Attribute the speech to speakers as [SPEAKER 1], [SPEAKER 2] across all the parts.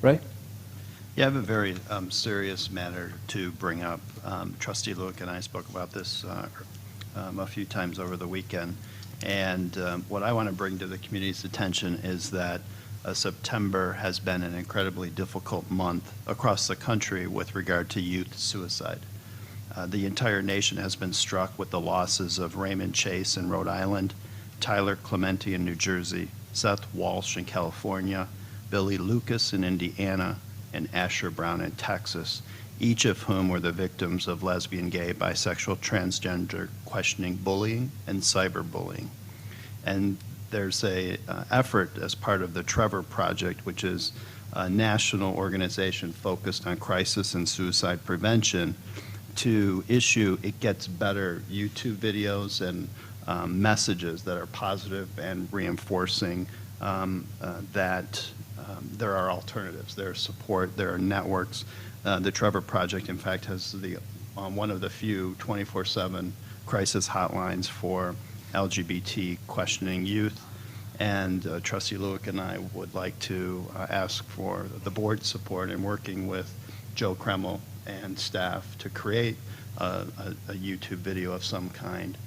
[SPEAKER 1] Ray?
[SPEAKER 2] Yeah, I have a very serious matter to bring up. Trustee Lueck and I spoke about this a few times over the weekend. And what I want to bring to the community's attention is that September has been an incredibly difficult month across the country with regard to youth suicide. The entire nation has been struck with the losses of Raymond Chase in Rhode Island, Tyler Clementi in New Jersey, Seth Walsh in California, Billy Lucas in Indiana, and Asher Brown in Texas, each of whom were the victims of lesbian, gay, bisexual, transgender questioning, bullying, and cyberbullying. And there's a effort as part of the Trevor Project, which is a national organization focused on crisis and suicide prevention, to issue It Gets Better YouTube videos and messages that are positive and reinforcing that there are alternatives, there is support, there are networks. The Trevor Project, in fact, has one of the few 24/7 crisis hotlines for LGBT questioning youth. And Trustee Lueck and I would like to ask for the board's support in working with Joe Kreml and staff to create a YouTube video of some kind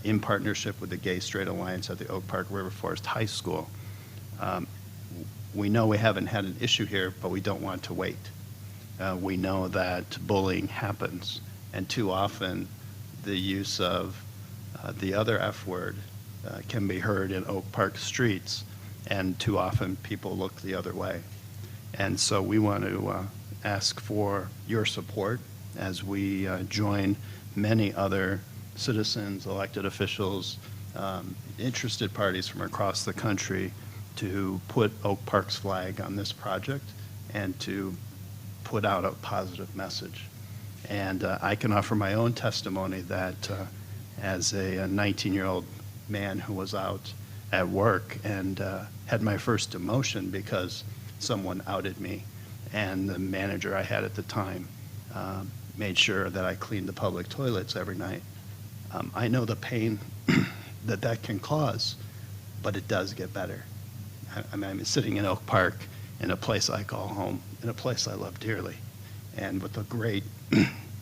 [SPEAKER 2] in partnership with the Gay Straight Alliance at the Oak Park River Forest High School. We know we haven't had an issue here, but we don't want to wait. We know that bullying happens, and too often the use of the other F word can be heard in Oak Park streets, and too often people look the other way. And so we want to ask for your support as we join many other citizens, elected officials, interested parties from across the country to put Oak Park's flag on this project and to put out a positive message. And I can offer my own testimony that as a 19-year-old man who was out at work and had my first demotion because someone outed me, and the manager I had at the time made sure that I cleaned the public toilets every night. I know the pain that can cause, but it does get better. I'm sitting in Oak Park in a place I call home, in a place I love dearly, and with a great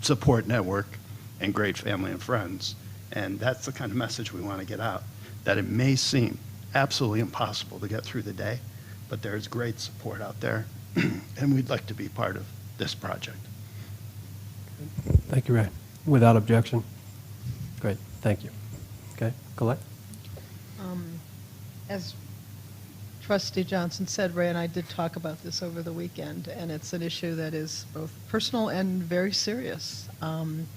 [SPEAKER 2] support network and great family and friends. And that's the kind of message we want to get out, that it may seem absolutely impossible to get through the day, but there's great support out there, and we'd like to be part of this project.
[SPEAKER 1] Thank you, Ray. Without objection? Great, thank you. Okay, Colette?
[SPEAKER 3] As Trustee Johnson said, Ray and I did talk about this over the weekend, and it's an issue that is both personal and very serious. And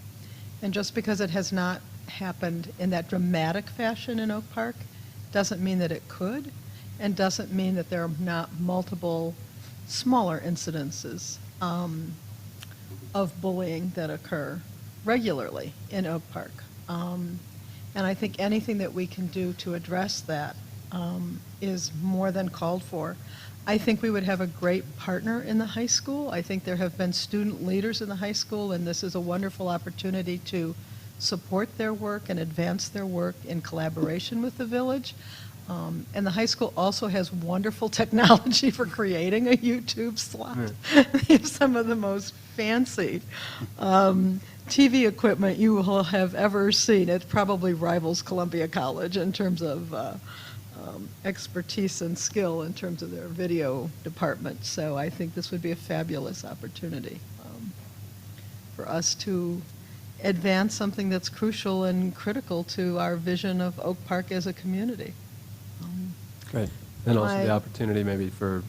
[SPEAKER 3] just because it has not happened in that dramatic fashion in Oak Park doesn't mean that it could, and doesn't mean that there are not multiple smaller incidences of bullying that occur regularly in Oak Park. And I think anything that we can do to address that is more than called for. I think we would have a great partner in the high school. I think there have been student leaders in the high school, and this is a wonderful opportunity to support their work and advance their work in collaboration with the village. And the high school also has wonderful technology for creating a YouTube slot. They have some of the most fancy TV equipment you will have ever seen. It probably rivals Columbia College in terms of expertise and skill in terms of their video department. So I think this would be a fabulous opportunity for us to advance something that's crucial and critical to our vision of Oak Park as a community.
[SPEAKER 1] Great. And also the opportunity maybe for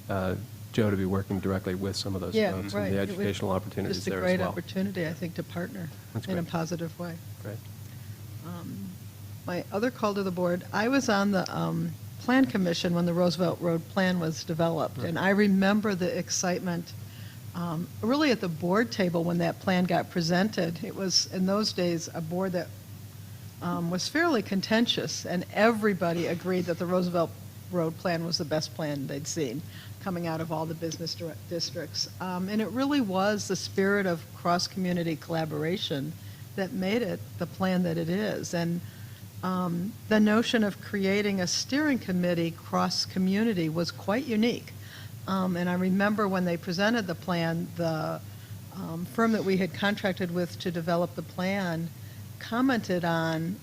[SPEAKER 1] Joe to be working directly with some of those folks and the educational opportunities there as well.
[SPEAKER 3] Just a great opportunity, I think, to partner in a positive way.
[SPEAKER 1] Great.
[SPEAKER 3] My other call to the board, I was on the Plan Commission when the Roosevelt Road Plan was developed, and I remember the excitement really at the board table when that plan got presented. It was, in those days, a board that was fairly contentious, and everybody agreed that the Roosevelt Road Plan was the best plan they'd seen coming out of all the business districts. And it really was the spirit of cross-community collaboration that made it the plan that it is. And the notion of creating a steering committee cross-community was quite unique. And I remember when they presented the plan, the firm that we had contracted with to develop the plan commented on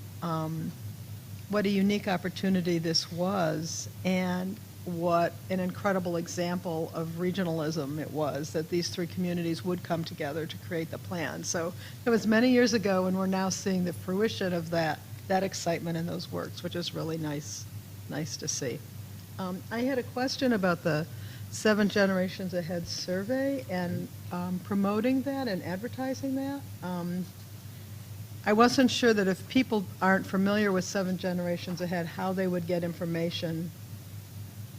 [SPEAKER 3] what a unique opportunity this was and what an incredible example of regionalism it was, that these three communities would come together to create the plan. So it was many years ago, and we're now seeing the fruition of that excitement in those works, which is really nice to see. I had a question about the 7 Generations Ahead survey and promoting that and advertising that. I wasn't sure that if people aren't familiar with 7 Generations Ahead, how they would get information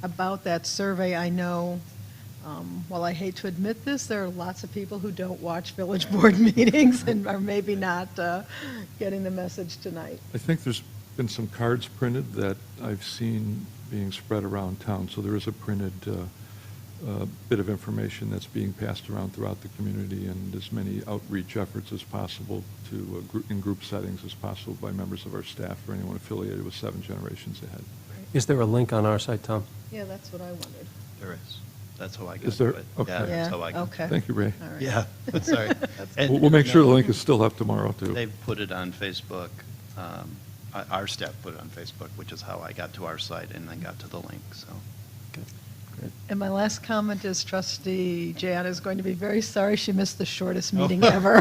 [SPEAKER 3] about that survey. I know, while I hate to admit this, there are lots of people who don't watch village board meetings and are maybe not getting the message tonight.
[SPEAKER 4] I think there's been some cards printed that I've seen being spread around town, so there is a printed bit of information that's being passed around throughout the community, and as many outreach efforts as possible to in group settings as possible by members of our staff or anyone affiliated with 7 Generations Ahead.
[SPEAKER 1] Is there a link on our site, Tom?
[SPEAKER 3] Yeah, that's what I wondered.
[SPEAKER 2] There is. That's how I got
[SPEAKER 4] Is there?
[SPEAKER 2] to it.
[SPEAKER 4] Okay.
[SPEAKER 2] Yeah, that's how I got
[SPEAKER 3] Okay.
[SPEAKER 4] Thank you, Ray.
[SPEAKER 3] All right.
[SPEAKER 2] Yeah, sorry. And,
[SPEAKER 4] We'll make sure the
[SPEAKER 2] no,
[SPEAKER 4] link is still up tomorrow, too.
[SPEAKER 2] They've put it on Facebook. Our staff put it on Facebook, which is how I got to our site and then got to the link, so.
[SPEAKER 1] Okay, great.
[SPEAKER 3] And my last comment is Trustee Jan is going to be very sorry she missed the shortest meeting ever.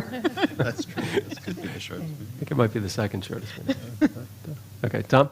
[SPEAKER 2] That's true. This could be the shortest
[SPEAKER 1] I think it might be the second shortest one. Okay, Tom?